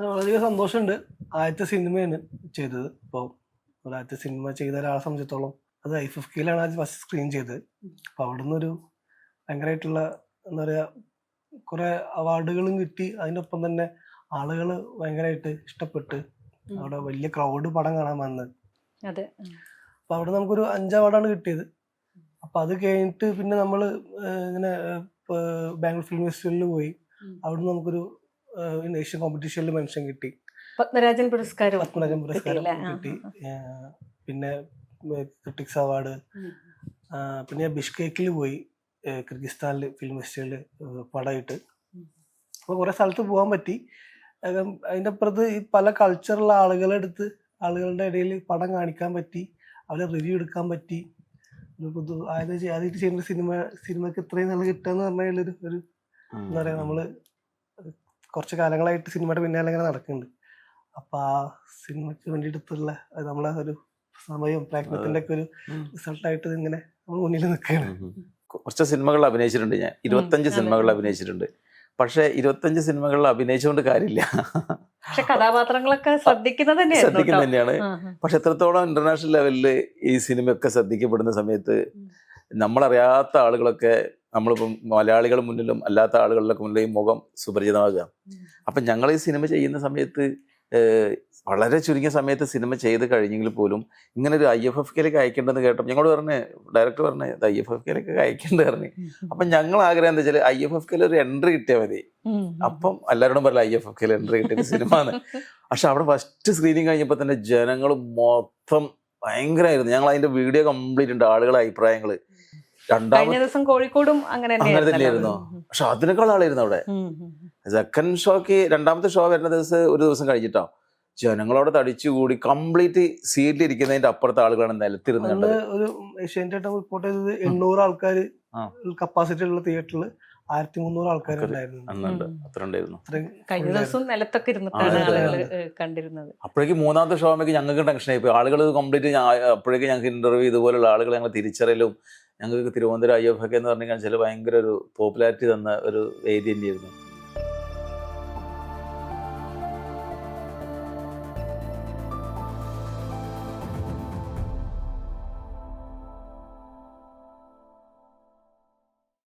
വളരെയധികം സന്തോഷമുണ്ട്. ആദ്യത്തെ സിനിമയാണ് ചെയ്തത്. അപ്പോൾ ആദ്യത്തെ സിനിമ ചെയ്ത ഒരാളെ സംബന്ധിച്ചിടത്തോളം അത് IFFKയിലാണ് ആദ്യം ഫസ്റ്റ് സ്ക്രീൻ ചെയ്തത്. അപ്പോൾ അവിടെ നിന്നൊരു ഭയങ്കരമായിട്ടുള്ള എന്താ പറയുക, കുറേ അവാർഡുകളും കിട്ടി. അതിനൊപ്പം തന്നെ ആളുകൾ ഭയങ്കരമായിട്ട് ഇഷ്ടപ്പെട്ട് അവിടെ വലിയ ക്രൗഡ് പടം കാണാൻ വന്നത്. അതെ. അപ്പോൾ അവിടെ നമുക്കൊരു 5 അവാർഡാണ് കിട്ടിയത്. അപ്പോൾ അത് കഴിഞ്ഞിട്ട് പിന്നെ നമ്മൾ ഇങ്ങനെ ബാംഗ്ലൂർ ഫിലിം ഫെസ്റ്റിവലിൽ പോയി. അവിടെ നമുക്കൊരു ഏഷ്യൻ കോമ്പറ്റീഷനിൽ മെൻഷൻ കിട്ടി. പത്മരാജൻ പുരസ്കാരം കിട്ടി. പിന്നെ ക്രിട്ടിക്സ് അവാർഡ്. പിന്നെ ബിഷ്കേക്കിൽ പോയി, കിർഗിസ്ഥാനിൽ ഫിലിം ഫെസ്റ്റിവലിൽ പടമായിട്ട്. അപ്പോൾ കുറേ സ്ഥലത്ത് പോകാൻ പറ്റി. അതിൻ്റെ അപ്പുറത്ത് ഈ പല കൾച്ചറുള്ള ആളുകളുടെ ഇടയിൽ പടം കാണിക്കാൻ പറ്റി, അവരെ റിവ്യൂ എടുക്കാൻ പറ്റി. ആദ്യമായിട്ട് ചെയ്യുന്ന സിനിമക്ക് ഇത്രയും നല്ല കിട്ടുക എന്ന് പറഞ്ഞാൽ ഒരു എന്താ പറയുക, നമ്മൾ കുറച്ച് കാലങ്ങളായിട്ട് സിനിമയുടെ പിന്നാലെ ഇങ്ങനെ നടക്കുന്നുണ്ട്. അപ്പോൾ ആ സിനിമയ്ക്ക് വേണ്ടിയിട്ടുള്ള നമ്മളെ ഒരു സമയവും പ്രയത്നത്തിൻ്റെ ഒക്കെ ഒരു റിസൾട്ടായിട്ട് ഇങ്ങനെ നമ്മൾ മുന്നിൽ നിൽക്കുകയാണ്. കുറച്ച് സിനിമകളിൽ അഭിനയിച്ചിട്ടുണ്ട് ഞാൻ. 25 സിനിമകളിൽ അഭിനയിച്ചിട്ടുണ്ട്. പക്ഷെ 25 സിനിമകളിൽ അഭിനയിച്ചുകൊണ്ട് കാര്യമില്ല. കഥാപാത്രങ്ങളൊക്കെ ശ്രദ്ധിക്കുന്നത് തന്നെയാണ്. പക്ഷെ എത്രത്തോളം ഇന്റർനാഷണൽ ലെവലിൽ ഈ സിനിമയൊക്കെ ശ്രദ്ധിക്കപ്പെടുന്ന സമയത്ത് നമ്മളറിയാത്ത ആളുകളൊക്കെ, നമ്മളിപ്പം മലയാളികൾ മുന്നിലും അല്ലാത്ത ആളുകളിലൊക്കെ മുന്നിലും ഈ മുഖം സുപരിചിതമാകുക. അപ്പം ഞങ്ങൾ ഈ സിനിമ ചെയ്യുന്ന സമയത്ത് വളരെ ചുരുങ്ങിയ സമയത്ത് സിനിമ ചെയ്ത് കഴിഞ്ഞെങ്കിൽ പോലും ഇങ്ങനെ ഒരു IFFKയിലേക്ക് അയക്കേണ്ടതെന്ന് കേട്ടപ്പോൾ ഞങ്ങളോട് ഡയറക്ടർ പറഞ്ഞ് IFFKയിലേക്ക് അയക്കേണ്ടത് പറഞ്ഞു. അപ്പം ഞങ്ങൾ ആഗ്രഹം എന്താ വെച്ചാൽ IFFKയിൽ ഒരു എൻട്രി കിട്ടിയാൽ മതി. അപ്പം എല്ലാവരോടും പറയില്ല IFFKയിൽ എൻട്രി കിട്ടിയ സിനിമ ആണ്. പക്ഷെ അവിടെ ഫസ്റ്റ് സ്ക്രീനിങ് കഴിഞ്ഞപ്പോൾ തന്നെ ജനങ്ങൾ മൊത്തം ഭയങ്കരമായിരുന്നു. ഞങ്ങൾ അതിന്റെ വീഡിയോ കംപ്ലീറ്റ് ഉണ്ട്, ആളുകളുടെ അഭിപ്രായങ്ങൾ. ദിവസം കോഴിക്കോടും അങ്ങനെ തന്നെയായിരുന്നു. പക്ഷെ അതിനേക്കാൾ ആളായിരുന്നു അവിടെ. സെക്കൻഡ് ഷോക്ക്, രണ്ടാമത്തെ ഷോ വരുന്ന ഒരു ദിവസം കഴിഞ്ഞിട്ടോ ജനങ്ങളോട് തടിച്ചുകൂടി കംപ്ലീറ്റ് സീറ്റിലിരിക്കുന്നതിന്റെ അപ്പുറത്തെ ആളുകളാണ് നിലത്തിരുന്നത്. ഒരു ഏഷ്യാനെറ്റ് റിപ്പോർട്ട് ചെയ്തത് 800 ആൾക്കാർ കപ്പാസിറ്റി ഉള്ള തിയേറ്ററിൽ 1300 ആൾക്കാരുണ്ടായിരുന്നു. കഴിഞ്ഞ ദിവസം നിലത്തൊക്കെ ഇരുന്നിട്ടാണ് ആളുകൾ കണ്ടിരുന്നത്. അപ്പോഴേക്കും മൂന്നാമത്തെ ഷോ ആകുമ്പോൾ ഞങ്ങൾക്ക് ടെൻഷൻ ആയിപ്പോയി. ആളുകൾ കംപ്ലീറ്റ് അപ്പോഴേക്കും ഞങ്ങൾക്ക് ഇന്റർവ്യൂ ഇതുപോലുള്ള ആളുകൾ ഞങ്ങൾ തിരിച്ചറിയലും, ഞങ്ങൾക്ക് തിരുവനന്തപുരം IFFK എന്ന് പറഞ്ഞു കഴിഞ്ഞാൽ ഭയങ്കര ഒരു പോപ്പുലാരിറ്റി തന്ന ഒരു വേദി തന്നെയായിരുന്നു.